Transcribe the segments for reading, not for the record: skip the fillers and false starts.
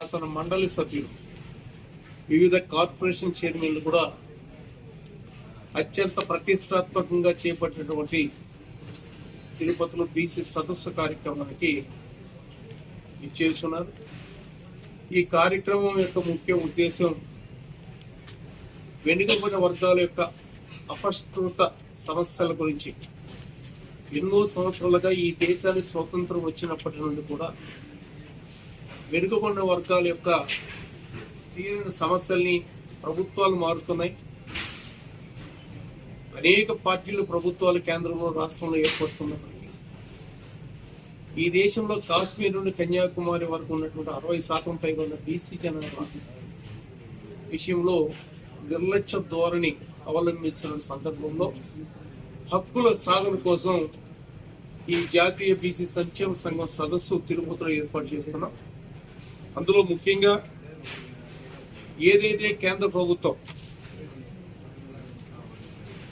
శాసన మండలి సభ్యులు, వివిధ కార్పొరేషన్ చైర్మన్లు కూడా అత్యంత ప్రతిష్టాత్మకంగా చేపట్టినటువంటి తిరుపతిలో బీసీ సదస్సు కార్యక్రమానికి ఇచ్చేస్తున్నారు. ఈ కార్యక్రమం యొక్క ముఖ్య ఉద్దేశం వెనుకబడిన వర్గాల యొక్క అపష్కృత సమస్యల గురించి. ఎన్నో సంవత్సరాలుగా ఈ దేశానికి స్వతంత్రం వచ్చినప్పటి నుండి కూడా వెనుకబడిన వర్గాల యొక్క తీరిన సమస్యల్ని ప్రభుత్వాలు మారుతున్నాయి. అనేక పార్టీలు ప్రభుత్వాలు కేంద్రంలో రాష్ట్రంలో ఏర్పడుతున్నప్పటికీ ఈ దేశంలో కాశ్మీర్ నుండి కన్యాకుమారి వరకు ఉన్నటువంటి 60% పైగా ఉన్న బీసీ జనాభా విషయంలో నిర్లక్ష్య ధోరణి అవలంబిస్తున్న సందర్భంలో హక్కుల సాధన కోసం ఈ జాతీయ బీసీ సంక్షేమ సంఘం సదస్సు తిరుపతిలో ఏర్పాటు చేస్తున్నాం. అందులో ముఖ్యంగా ఏదైతే కేంద్ర ప్రభుత్వం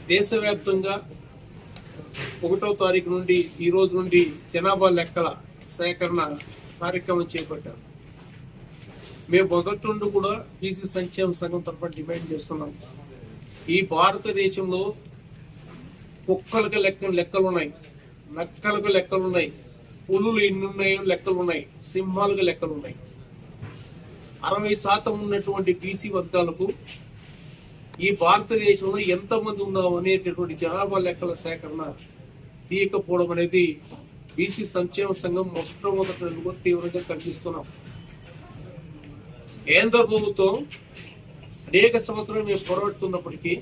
దేశవ్యాప్తంగా 1వ తారీఖు నుండి ఈ రోజు నుండి జనాభా లెక్కల సేకరణ కార్యక్రమం చేపట్టారు. మేము మొదటి నుండి కూడా బీసీ సంక్షేమ సంఘం తరఫున డిమాండ్ చేస్తున్నాం. ఈ భారతదేశంలో కుక్కలకు లెక్కలు ఉన్నాయి, నక్కలకు లెక్కలు ఉన్నాయి, పులులు ఎన్ని ఉన్నాయో లెక్కలు ఉన్నాయి, సింహాలకు లెక్కలు ఉన్నాయి. 60% ఉన్నటువంటి బీసీ వర్గాలకు ఈ భారతదేశంలో ఎంతమంది ఉన్నాం అనేటటువంటి జనాభా లెక్కల సేకరణ తీయకపోవడం అనేది బీసీ సంక్షేమ సంఘం మొట్టమొదటి తీవ్రంగా ఖండిస్తున్నాం. కేంద్ర ప్రభుత్వం అనేక సంవత్సరాలు మేము పోరాడుతున్నప్పటికీ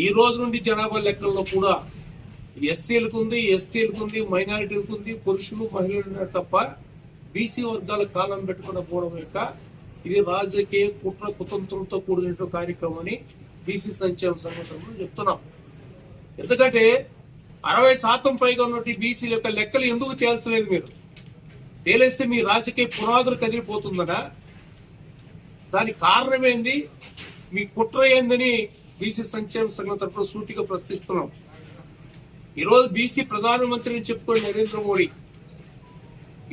ఈ రోజు నుండి జనాభా లెక్కల్లో కూడా ఎస్సీలకు ఉంది, ఎస్టీలకు ఉంది, మైనారిటీలకు ఉంది, పురుషులు మహిళలు ఉన్నారు తప్ప బీసీ వర్గాల కాలం పెట్టుకున్న పోవడం యొక్క ఇది రాజకీయ కుట్ర కుతంత్రంతో కూడిన కార్యక్రమం అని బీసీ సంక్షేమ సంఘటనలు చెప్తున్నాం. ఎందుకంటే 60% పైగా ఉన్నటువంటి బీసీల యొక్క లెక్కలు ఎందుకు తేల్చలేదు? మీరు తేలేస్తే మీ రాజకీయ పునాదులు కదిలిపోతుందనా? దానికి కారణం ఏంది? మీ కుట్ర ఏందని బీసీ సంక్షేమ సంఘం తరఫున సూటిగా ప్రశ్నిస్తున్నాం. ఈరోజు బీసీ ప్రధానమంత్రిని చెప్పుకునే నరేంద్ర మోడీ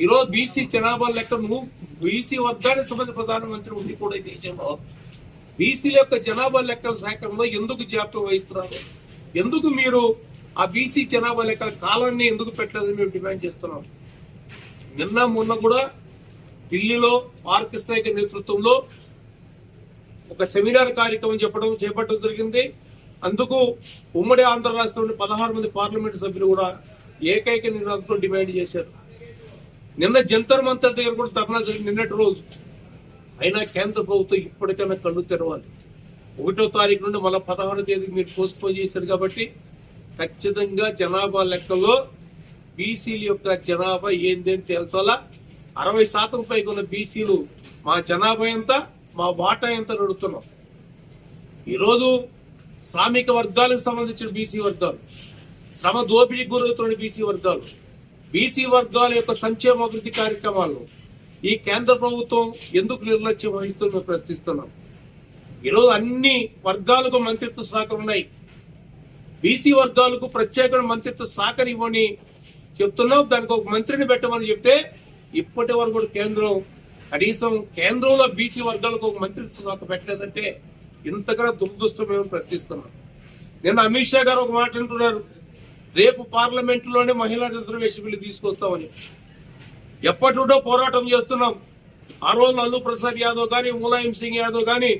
ఈరోజు బీసీ జనాభా లెక్కను బీసీ వర్గానికి సంబంధించిన ప్రధానమంత్రి ఉండి కూడా ఈ దేశంలో బీసీల యొక్క జనాభా లెక్కల సేకరణలో ఎందుకు జాప్యం వహిస్తున్నారు? ఎందుకు మీరు ఆ బీసీ జనాభా లెక్కల కాలాన్ని ఎందుకు పెట్టలేదని మేము డిమాండ్ చేస్తున్నాం. నిన్న మొన్న కూడా ఢిల్లీలో ఆర్ కృష్ణ నేతృత్వంలో ఒక సెమినార్ కార్యక్రమం చేపట్టడం జరిగింది. అందుకు ఉమ్మడి ఆంధ్ర రాష్ట్రంలో 16 మంది పార్లమెంటు సభ్యులు కూడా ఏకైక నినాదంతో డిమాండ్ చేశారు. నిన్న జంతర్ మంతర్ దగ్గర కూడా ధర్నా జరిగింది నిన్నటి రోజు. అయినా కేంద్ర ప్రభుత్వం ఇప్పటికైనా కళ్ళు తెరవాలి. 1వ తారీఖు నుండి మళ్ళీ 16వ తేదీకి మీరు పోస్ట్పోన్ చేశారు కాబట్టి ఖచ్చితంగా జనాభా లెక్కల్లో బీసీల యొక్క జనాభా ఏందని తేల్చాలా. 60% పైగా ఉన్న బీసీలు మా జనాభా ఎంత, మా వాటా ఎంత అడుగుతున్నాం. ఈరోజు శ్రామిక వర్గాలకు సంబంధించిన బీసీ వర్గాలు, శ్రమ దోపిడీకి గురవుతున్న బీసీ వర్గాలు, బీసీ వర్గాల యొక్క సంక్షేమ అభివృద్ధి కార్యక్రమాలు ఈ కేంద్ర ప్రభుత్వం ఎందుకు నిర్లక్ష్యం వహిస్తూ మేము ప్రశ్నిస్తున్నాం. ఈరోజు అన్ని వర్గాలకు మంత్రిత్వ శాఖలు ఉన్నాయి. బీసీ వర్గాలకు ప్రత్యేక మంత్రిత్వ శాఖను ఇవ్వని చెప్తున్నాం. దానికి ఒక మంత్రిని పెట్టమని చెప్తే ఇప్పటి వరకు కూడా కేంద్రం కనీసం కేంద్రంలో బీసీ వర్గాలకు ఒక మంత్రిత్వ శాఖ పెట్టలేదంటే ఇంతకన్నా దురదృష్టం మేము ప్రశ్నిస్తున్నాం. నిన్న అమిత్ షా గారు ఒక మాట అంటున్నారు, రేపు పార్లమెంటులోనే మహిళా రిజర్వేషన్ బిల్లు తీసుకొస్తామని. ఎప్పటి నుండో పోరాటం చేస్తున్నాం. ఆ రోజు లాలూ ప్రసాద్ యాదవ్ కానీ, ములాయం సింగ్ యాదవ్ కానీ,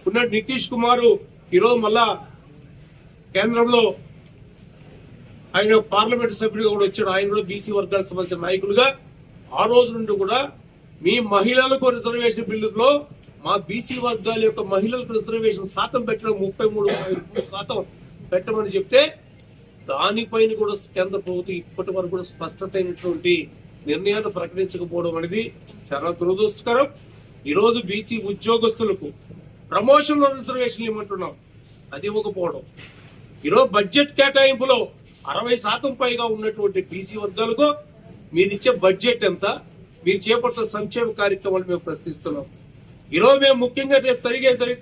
ఉన్న నితీష్ కుమార్ ఈరోజు మళ్ళా కేంద్రంలో ఆయన పార్లమెంటు సభ్యుడిగా కూడా వచ్చాడు. ఆయన కూడా బీసీ వర్గాలకు సంబంధించిన నాయకులుగా ఆ రోజు నుండి కూడా మీ మహిళలకు రిజర్వేషన్ బిల్లులో మా బీసీ వర్గాల యొక్క మహిళలకు రిజర్వేషన్ శాతం పెట్టడం 33% పెట్టమని చెప్తే దానిపైన కూడా కేంద్ర ప్రభుత్వం ఇప్పటి వరకు కూడా స్పష్టత అయినటువంటి నిర్ణయాలు ప్రకటించకపోవడం అనేది చాలా దురదృష్టకరం. ఈరోజు బీసీ ఉద్యోగస్తులకు ప్రమోషన్లో రిజర్వేషన్లు ఇవ్వమంటున్నాం, అది ఇవ్వకపోవడం. ఈరోజు బడ్జెట్ కేటాయింపులో 60% పైగా ఉన్నటువంటి బీసీ వర్గాలకు మీరు ఇచ్చే బడ్జెట్ ఎంత, మీరు చేపట్టిన సంక్షేమ కార్యక్రమాలు మేము ప్రశ్నిస్తున్నాం. ఈరోజు మేము ముఖ్యంగా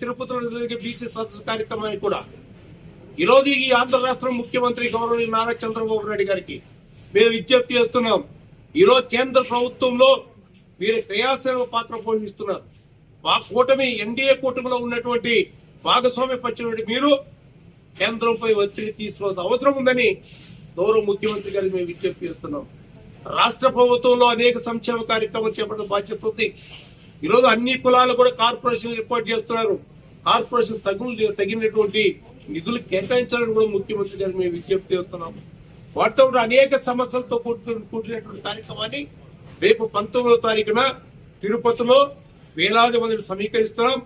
తిరుపతిలో జరిగే బీసీ సదస్సు కార్యక్రమానికి కూడా ఈరోజు ఈ ఆంధ్ర రాష్ట్ర ముఖ్యమంత్రి గౌరవనీయ నారా చంద్రబాబు నాయుడు గారికి మేము విజ్ఞప్తి చేస్తున్నాం. ఈరోజు కేంద్ర ప్రభుత్వంలో వీరి క్రియాశీల పాత్ర పోషిస్తున్నారు. మా కూటమి ఎన్డీఏ కూటమిలో ఉన్నటువంటి భాగస్వామ్య పక్షులు మీరు కేంద్రంపై ఒత్తిడి తీసుకోవాల్సిన అవసరం ఉందని గౌరవ ముఖ్యమంత్రి గారికి మేము విజ్ఞప్తి చేస్తున్నాం. రాష్ట్ర ప్రభుత్వంలో అనేక సంక్షేమ కార్యక్రమాలు చేపట్టిన బాధ్యత ఉంది. ఈరోజు అన్ని కులాలు కూడా కార్పొరేషన్ ఏర్పాటు చేస్తున్నారు. కార్పొరేషన్ తగినటువంటి నిధులు కేటాయించాలని కూడా ముఖ్యమంత్రి గారికి మేము విజ్ఞప్తి చేస్తున్నాం. వాటితో కూడా అనేక సమస్యలతో కూడినటువంటి కార్యక్రమాన్ని రేపు 19వ తారీఖున తిరుపతిలో వేలాది మందిని సమీకరిస్తున్నాం.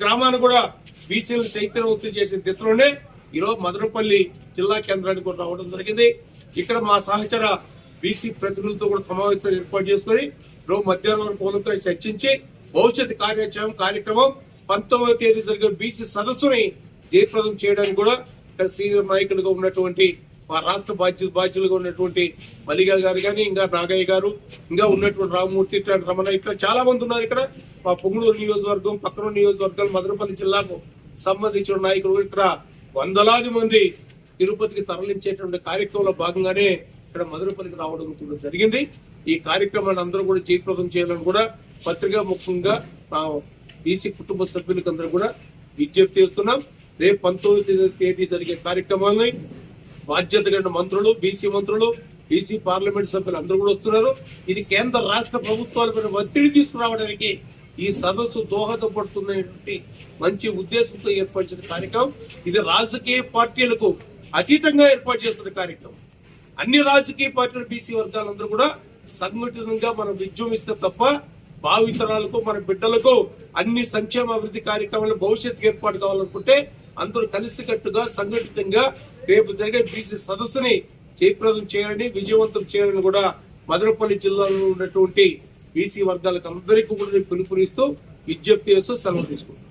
గ్రామాన్ని కూడా బీసీలను చైతన్యవంతం చేసే దిశలోనే ఈరోజు మదనపల్లి జిల్లా కేంద్రానికి కూడా రావడం జరిగింది. ఇక్కడ మా సహచర బీసీ ప్రతినిధులతో కూడా సమావేశాలు ఏర్పాటు చేసుకుని రోజు మధ్యాహ్నం వరకు చర్చించి భవిష్యత్ కార్యక్రమం 19వ తేదీ జరిగే బీసీ సదస్సుని జయప్రదం చేయడానికి కూడా సీనియర్ నాయకులుగా ఉన్నటువంటి మా రాష్ట్ర బాధ్యులుగా ఉన్నటువంటి మల్లిగా గారు కానీ, ఇంకా నాగయ్య గారు, ఇంకా ఉన్నటువంటి రామమూర్తి, ఇట్లా రమణ, ఇట్లా చాలా మంది ఉన్నారు. ఇక్కడ మా పొంగనూరు నియోజకవర్గం, పక్కన నియోజకవర్గాలు, మదనపల్లి జిల్లాకు సంబంధించిన నాయకులు ఇక్కడ వందలాది మంది తిరుపతికి తరలించేటువంటి కార్యక్రమంలో భాగంగానే ఇక్కడ మదనపల్లికి రావడం జరిగింది. ఈ కార్యక్రమాన్ని అందరూ కూడా జయప్రదం చేయాలని కూడా పత్రికా ముఖ్యంగా మా బీసీ కుటుంబ సభ్యులకు అందరూ కూడా విజ్ఞప్తి చేస్తున్నాం. రేపు 19వ తేదీ జరిగే కార్యక్రమాన్ని బాధ్యత కలిగిన మంత్రులు, బీసీ మంత్రులు, బీసీ పార్లమెంట్ సభ్యులు అందరూ కూడా వస్తున్నారు. ఇది కేంద్ర రాష్ట్ర ప్రభుత్వాలపైన ఒత్తిడి తీసుకురావడానికి ఈ సదస్సు దోహదపడుతున్నటువంటి మంచి ఉద్దేశంతో ఏర్పరిచిన కార్యక్రమం. ఇది రాజకీయ పార్టీలకు అతీతంగా ఏర్పాటు చేస్తున్న కార్యక్రమం. అన్ని రాజకీయ పార్టీల బీసీ వర్గాలందరూ కూడా సంఘటితంగా మనం విజృంభిస్తే తప్ప భావితరాలకు, మన బిడ్డలకు అన్ని సంక్షేమ అభివృద్ధి కార్యక్రమాలు భవిష్యత్తు ఏర్పాటు కావాలనుకుంటే అందరూ కలిసికట్టుగా సంఘటితంగా రేపు జరిగే బీసీ సదస్సుని జయప్రదం చేయాలని, విజయవంతం చేయాలని కూడా మదనపల్లి జిల్లాలో ఉన్నటువంటి బీసీ వర్గాలకు అందరికీ కూడా పిలుపునిస్తూ విజ్ఞప్తి చేస్తూ సెలవు తీసుకుంటాం.